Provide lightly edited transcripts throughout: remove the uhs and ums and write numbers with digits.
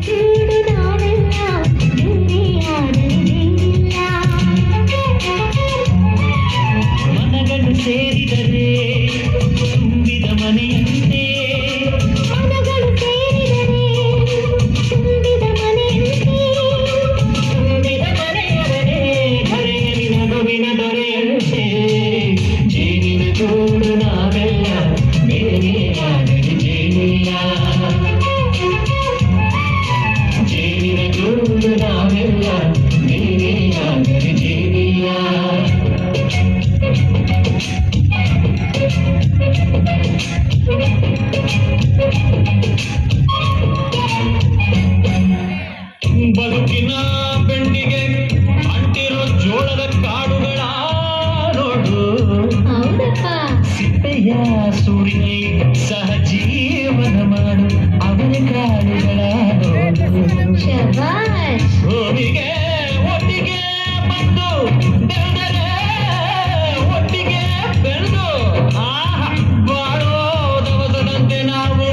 ಕೂಡು ನಾವೆಲ್ಲ ಬೇರೆ ಯಾರಿಲ್ಲ. ಮನಗಳು ಸೇರಿದರೆ ತುಂಬಿದ ಮನೆಯಂತೆ, ಮನಗಳು ಸೇರಿದರೆ ತುಂಬಿದ ಮನೆಯಂತೆ, ತುಂಬಿದ ಮನೆಯವರೇ ಧರೆಯಲ್ಲಿ ನಗುವಿನ ದೊರೆಯಂತೆ. ಜೇನಿನ ಗೂಡು ನಾವೆಲ್ಲ ಬೇರೆಯಾಗಲಿ ಜೇನಿಲ್ಲ. ಜೇನಿನ ಗೂಡು ನಾವೆಲ್ಲ ಬೇರೆಯಾಗಲಿ ಜೇನಿಲ್ಲ. ಬದುಕಿನ ಬೆಂಡಿಗೆ ಅಂಟಿರೋ ಜೋಳದ ಕಾಡುಗಳ ನೋಡು. ಹೌದಪ್ಪ. ಸಿಪ್ಪೆಯ ಸೂರಿನಲ್ಲಿ ಸಹಜೀವನ ಮಾಡು ಅವರ ಕಾಡುಗಳ ನೋಡು. ಶಬಾಷ್. ಭೂಮಿಗೆ ಒಟ್ಟಿಗೆ ಬಂದು ಬೆಳೆದರೆ ಒಟ್ಟಿಗೆ ಬೆಳೆದು ಬಾಳೋ ದವಸದಂತೆ ನಾವು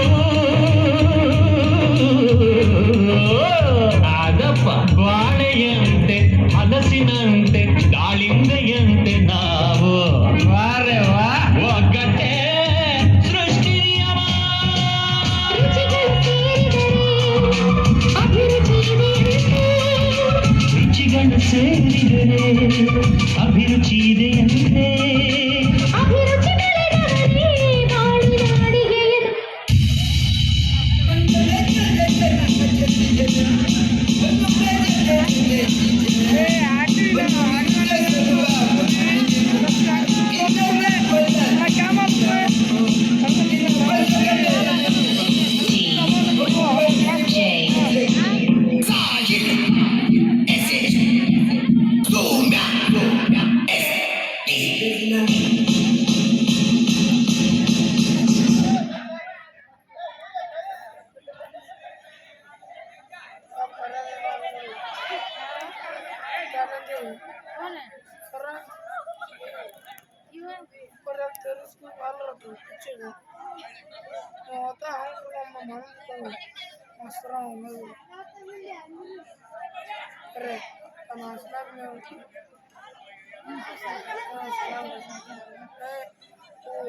ಆಗಪ್ಪ. ಬಾಳೆಯಂತೆ ಹಲಸಿನಂತೆ ದಾಳಿಂಬೆಯಂತೆ ನಾವು ವಾರೆ ವಾ ಒಗ್ಗಟ್ಟೆ ಸೃಷ್ಟಿ ನಿಯಮ. ರುಚಿಗಳು ಸೇರಿದರೆ ಅಭಿರುಚಿ ಇದೆಯಂತೆ. ರುಚಿಗಳು ಸೇರಿದರೆ ಅಭಿರುಚಿ ಇದೆಯಂತೆ. ಅಭಿರುಚಿ ಬೆಳೆದವರೇ ಬಾಳು ನಾಡಿಗೆಯದು.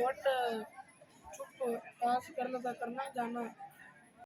वट चुप पास करना था करना जाना